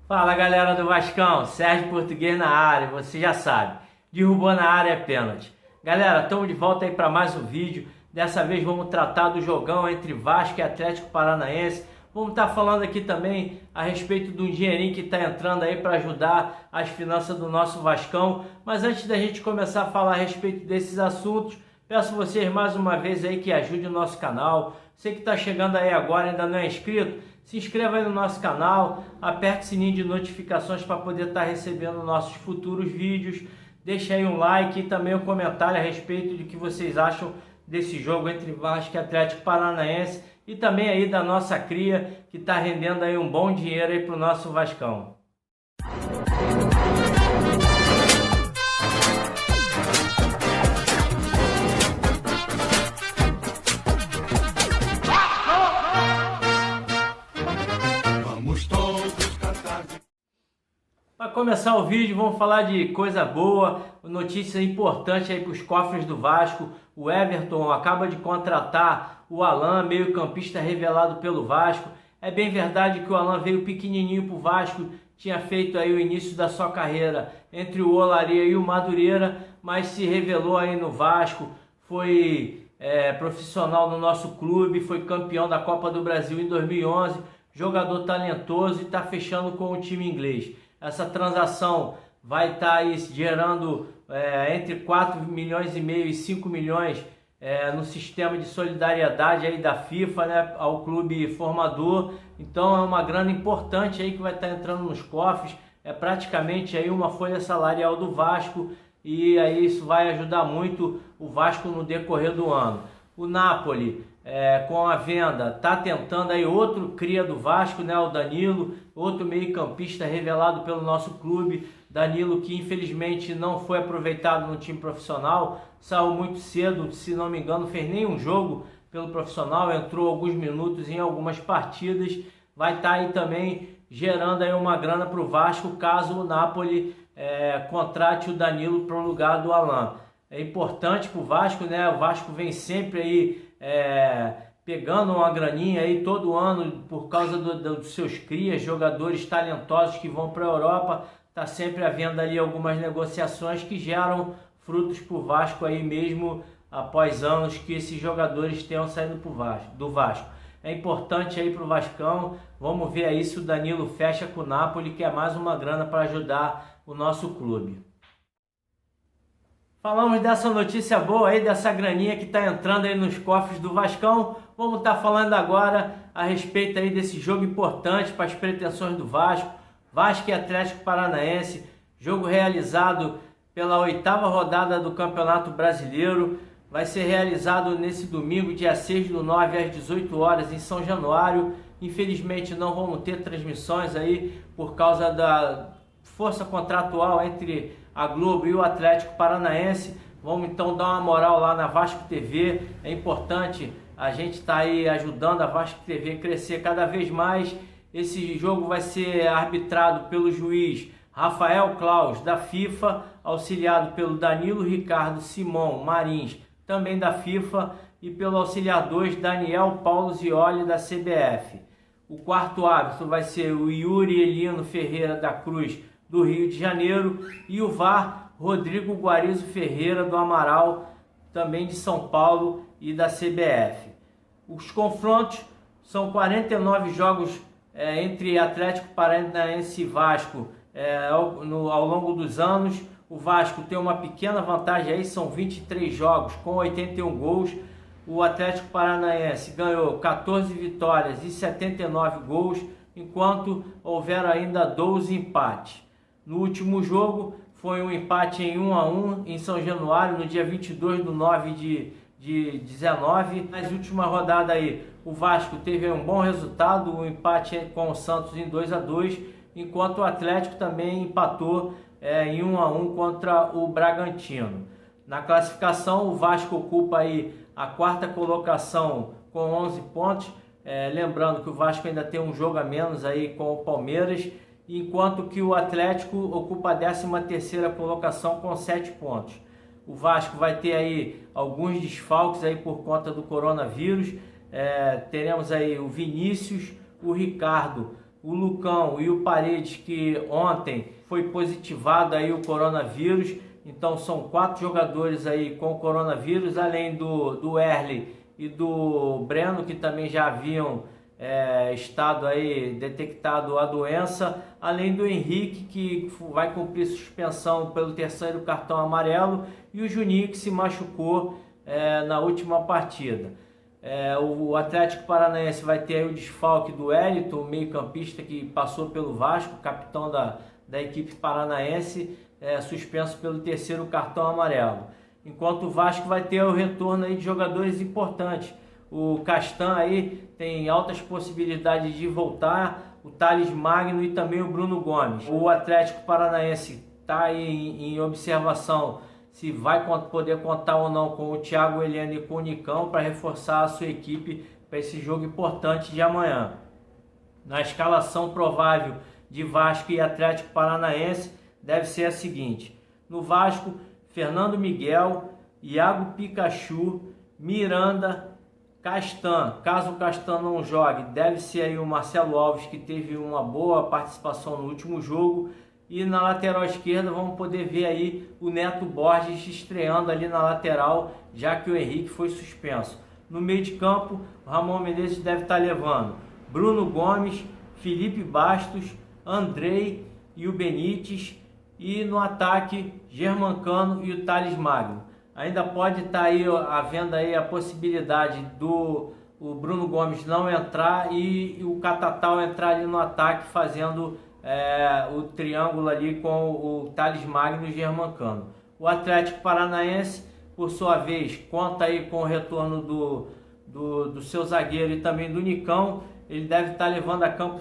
Fala galera do Vascão, Sérgio Português na área, você já sabe, derrubou na área é pênalti. Galera, estamos de volta aí para mais um vídeo, dessa vez vamos tratar do jogão entre Vasco e Atlético Paranaense. Vamos estar falando aqui também a respeito de um dinheirinho que está entrando aí para ajudar as finanças do nosso Vascão. Mas antes da gente começar a falar a respeito desses assuntos, peço vocês mais uma vez aí que ajudem o nosso canal. Você que está chegando aí agora e ainda não é inscrito, se inscreva aí no nosso canal, aperte o sininho de notificações para poder estar recebendo nossos futuros vídeos. Deixe aí um like e também um comentário a respeito de que vocês acham desse jogo entre Vasco e Atlético Paranaense e também aí da nossa cria que está rendendo aí um bom dinheiro aí para o nosso Vascão. Para começar o vídeo, vamos falar de coisa boa, notícia importante aí para os cofres do Vasco. O Everton acaba de contratar o Alan, meio-campista revelado pelo Vasco. É bem verdade que o Alan veio pequenininho para o Vasco, tinha feito aí o início da sua carreira entre o Olaria e o Madureira, mas se revelou aí no Vasco, foi profissional no nosso clube, foi campeão da Copa do Brasil em 2011, jogador talentoso e está fechando com o time inglês. Essa transação vai estar aí gerando entre 4 milhões e meio e 5 milhões no sistema de solidariedade aí da FIFA, né, ao clube formador. Então é uma grana importante aí que vai estar entrando nos cofres. É praticamente aí uma folha salarial do Vasco e aí isso vai ajudar muito o Vasco no decorrer do ano. O Napoli, com a venda, está tentando aí outro cria do Vasco, né, o Danilo, outro meio-campista revelado pelo nosso clube. Danilo, que infelizmente não foi aproveitado no time profissional, saiu muito cedo, se não me engano, fez nenhum jogo pelo profissional, entrou alguns minutos em algumas partidas. Vai estar aí também gerando aí uma grana para o Vasco, caso o Napoli contrate o Danilo para o lugar do Alan. É importante para o Vasco, né? O Vasco vem sempre aí pegando uma graninha aí todo ano por causa dos seus crias, jogadores talentosos que vão para a Europa. Está sempre havendo ali algumas negociações que geram frutos para o Vasco aí mesmo após anos que esses jogadores tenham saído do Vasco. É importante aí para o Vascão. Vamos ver aí se o Danilo fecha com o Napoli, que é mais uma grana para ajudar o nosso clube. Falamos dessa notícia boa aí, dessa graninha que está entrando aí nos cofres do Vascão. Vamos estar falando agora a respeito aí desse jogo importante para as pretensões do Vasco. Vasco e Atlético Paranaense, jogo realizado pela 8ª rodada do Campeonato Brasileiro. Vai ser realizado nesse domingo, dia 6/9, às 18 horas, em São Januário. Infelizmente não vamos ter transmissões aí por causa da força contratual entre a Globo e o Atlético Paranaense. Vamos então dar uma moral lá na Vasco TV. É importante a gente estar aí ajudando a Vasco TV a crescer cada vez mais. Esse jogo vai ser arbitrado pelo juiz Rafael Claus, da FIFA, auxiliado pelo Danilo Ricardo Simão Marins, também da FIFA, e pelo auxiliar 2 Daniel Paulo Zioli, da CBF. O quarto árbitro vai ser o Yuri Elino Ferreira da Cruz, do Rio de Janeiro, e o VAR Rodrigo Guarizo Ferreira do Amaral, também de São Paulo e da CBF. Os confrontos são 49 jogos entre Atlético Paranaense e Vasco ao longo dos anos. O Vasco tem uma pequena vantagem aí, são 23 jogos com 81 gols. O Atlético Paranaense ganhou 14 vitórias e 79 gols, enquanto houveram ainda 12 empates. No último jogo foi um empate em 1-1 em São Januário, no dia 22/9 de 19. Nas últimas rodadas aí, o Vasco teve um bom resultado, um empate com o Santos em 2-2, enquanto o Atlético também empatou em 1-1 contra o Bragantino. Na classificação, o Vasco ocupa aí a 4ª colocação com 11 pontos, lembrando que o Vasco ainda tem um jogo a menos aí com o Palmeiras, enquanto que o Atlético ocupa a 13ª colocação com 7 pontos. O Vasco vai ter aí alguns desfalques aí por conta do coronavírus. Teremos aí o Vinícius, o Ricardo o Lucão e o Paredes, que ontem foi positivado aí o coronavírus. Então são 4 jogadores aí com coronavírus, além do Erle e do Breno, que também já haviam estado aí detectado a doença, além do Henrique, que vai cumprir suspensão pelo 3º cartão amarelo, e o Juninho, que se machucou na última partida. O Atlético Paranaense vai ter aí o desfalque do Wellington, meio-campista que passou pelo Vasco, capitão da equipe paranaense, suspenso pelo 3º cartão amarelo. Enquanto o Vasco vai ter o retorno aí de jogadores importantes. O Castan aí tem altas possibilidades de voltar, o Thales Magno e também o Bruno Gomes. O Atlético Paranaense está aí em observação se vai poder contar ou não com o Thiago Heleno e com o Nicão para reforçar a sua equipe para esse jogo importante de amanhã. Na escalação provável de Vasco e Atlético Paranaense deve ser a seguinte: no Vasco, Fernando Miguel, Iago Pikachu, Miranda, Castan. Caso o Castan não jogue, deve ser aí o Marcelo Alves, que teve uma boa participação no último jogo. E na lateral esquerda vamos poder ver aí o Neto Borges estreando ali na lateral, já que o Henrique foi suspenso. No meio de campo, o Ramon Menezes deve estar levando Bruno Gomes, Felipe Bastos, Andrei e o Benítez. E no ataque, Germancano e o Thales Magno. Ainda pode estar aí havendo aí a possibilidade do Bruno Gomes não entrar e o Catatal entrar ali no ataque, fazendo o triângulo ali com o Thales Magno e o Germancano. O Atlético Paranaense, por sua vez, conta aí com o retorno do seu zagueiro e também do Nicão. Ele deve estar levando a campo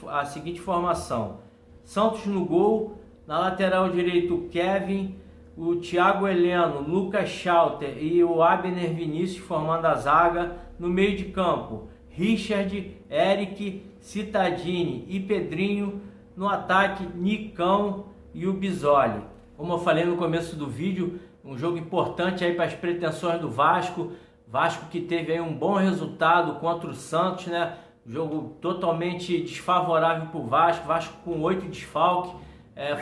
a seguinte formação: Santos no gol, na lateral direito o Kevin, o Thiago Heleno, Lucas Schalter e o Abner Vinícius formando a zaga. No meio de campo, Richard, Eric, Cittadini e Pedrinho. No ataque, Nicão e o Bisoli. Como eu falei no começo do vídeo, um jogo importante aí para as pretensões do Vasco. Vasco que teve aí um bom resultado contra o Santos, né? Jogo totalmente desfavorável para o Vasco. Vasco com 8 desfalques.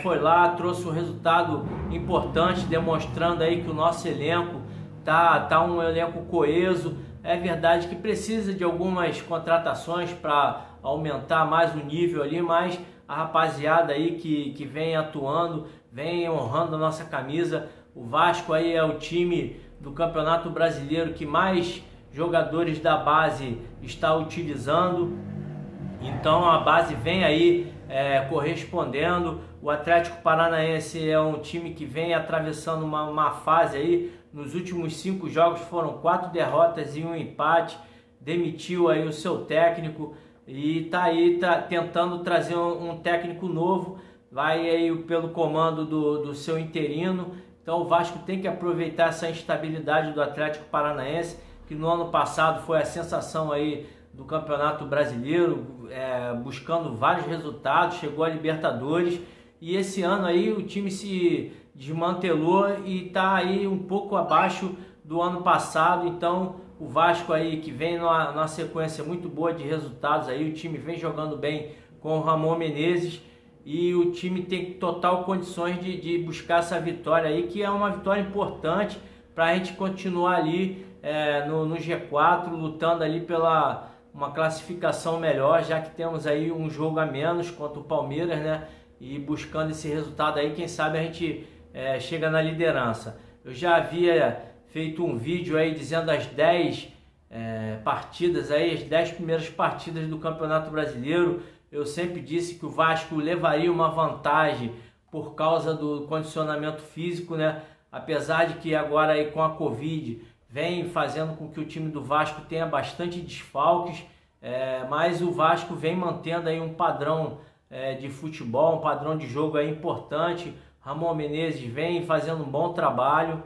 Foi lá, trouxe um resultado importante, demonstrando aí que o nosso elenco tá um elenco coeso. É verdade que precisa de algumas contratações para aumentar mais o nível ali, mas a rapaziada aí que vem atuando, vem honrando a nossa camisa. O Vasco aí é o time do Campeonato Brasileiro que mais jogadores da base está utilizando. Então a base vem aí correspondendo. O Atlético Paranaense é um time que vem atravessando uma fase aí. Nos últimos 5 jogos foram 4 derrotas e 1 empate. Demitiu aí o seu técnico e tá tentando trazer um técnico novo. Vai aí pelo comando do seu interino. Então o Vasco tem que aproveitar essa instabilidade do Atlético Paranaense, que no ano passado foi a sensação aí do Campeonato Brasileiro, buscando vários resultados, chegou a Libertadores, e esse ano aí o time se desmantelou e está aí um pouco abaixo do ano passado. Então o Vasco aí, que vem numa sequência muito boa de resultados aí, o time vem jogando bem com o Ramon Menezes, e o time tem total condições de buscar essa vitória aí, que é uma vitória importante para a gente continuar ali no G4, lutando ali pela uma classificação melhor, já que temos aí um jogo a menos contra o Palmeiras, né? E buscando esse resultado aí, quem sabe a gente chega na liderança. Eu já havia feito um vídeo aí dizendo as 10 partidas aí, as 10 primeiras partidas do Campeonato Brasileiro. Eu sempre disse que o Vasco levaria uma vantagem por causa do condicionamento físico, né? Apesar de que agora aí com a Covid vem fazendo com que o time do Vasco tenha bastante desfalques, mas o Vasco vem mantendo aí um padrão de futebol, um padrão de jogo aí importante. Ramon Menezes vem fazendo um bom trabalho,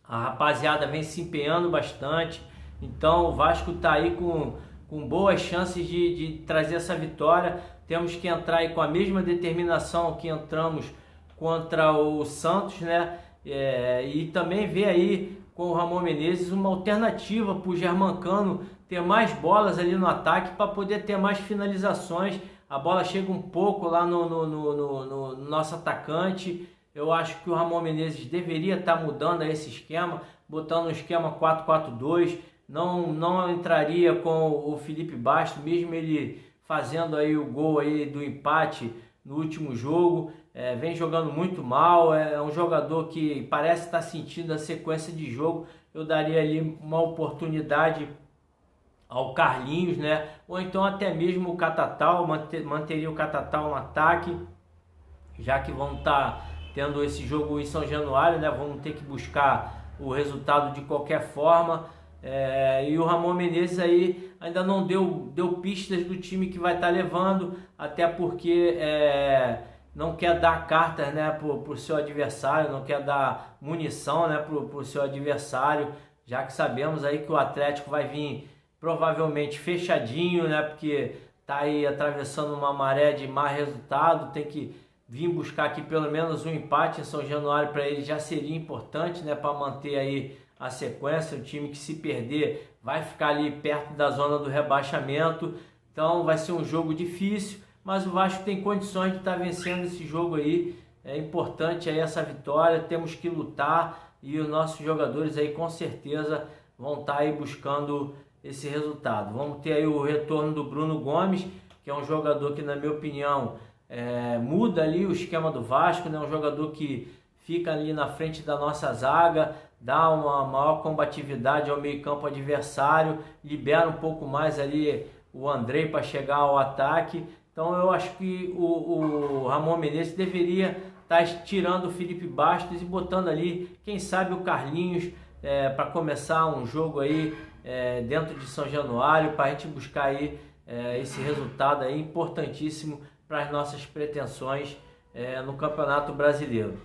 a rapaziada vem se empenhando bastante. Então o Vasco está aí com boas chances de trazer essa vitória. Temos que entrar aí com a mesma determinação que entramos contra o Santos, né? E também ver aí com o Ramon Menezes uma alternativa para o Germancano ter mais bolas ali no ataque, para poder ter mais finalizações, a bola chega um pouco lá no nosso atacante. Eu acho que o Ramon Menezes deveria estar mudando esse esquema, botando um esquema 4-4-2, não entraria com o Felipe Bastos, mesmo ele fazendo aí o gol aí do empate no último jogo, vem jogando muito mal, é um jogador que parece estar sentindo a sequência de jogo. Eu daria ali uma oportunidade ao Carlinhos, né? Ou então até mesmo o Catatal, manteria o Catatal no ataque, já que vão estar tendo esse jogo em São Januário, né? Vamos ter que buscar o resultado de qualquer forma. E o Ramon Menezes aí ainda não deu pistas do time que vai estar levando, até porque não quer dar cartas, né, pro seu adversário, não quer dar munição, né, pro seu adversário, já que sabemos aí que o Atlético vai vir provavelmente fechadinho, né, porque tá aí atravessando uma maré de má resultado, tem que vir buscar aqui pelo menos um empate em São Januário, para ele já seria importante, né, para manter aí a sequência. O time que se perder vai ficar ali perto da zona do rebaixamento, então vai ser um jogo difícil, mas o Vasco tem condições de estar vencendo esse jogo aí. É importante aí essa vitória, temos que lutar, e os nossos jogadores aí com certeza vão estar aí buscando esse resultado. Vamos ter aí o retorno do Bruno Gomes, que é um jogador que, na minha opinião, muda ali o esquema do Vasco, né? Um jogador que fica ali na frente da nossa zaga, dá uma maior combatividade ao meio-campo adversário, libera um pouco mais ali o Andrei para chegar ao ataque. Então eu acho que o Ramon Menezes deveria estar tirando o Felipe Bastos e botando ali, quem sabe, o Carlinhos para começar um jogo aí dentro de São Januário, para a gente buscar aí esse resultado aí importantíssimo para as nossas pretensões no Campeonato Brasileiro.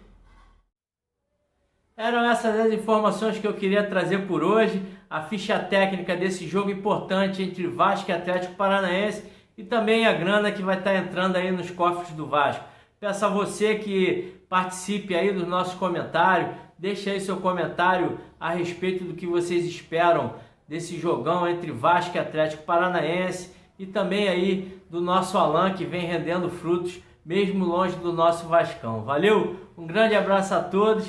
Eram essas as informações que eu queria trazer por hoje, a ficha técnica desse jogo importante entre Vasco e Atlético Paranaense, e também a grana que vai estar entrando aí nos cofres do Vasco. Peço a você que participe aí dos nossos comentários, deixe aí seu comentário a respeito do que vocês esperam desse jogão entre Vasco e Atlético Paranaense, e também aí do nosso Alan, que vem rendendo frutos mesmo longe do nosso Vascão. Valeu, um grande abraço a todos,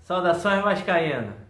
saudações vascaínas.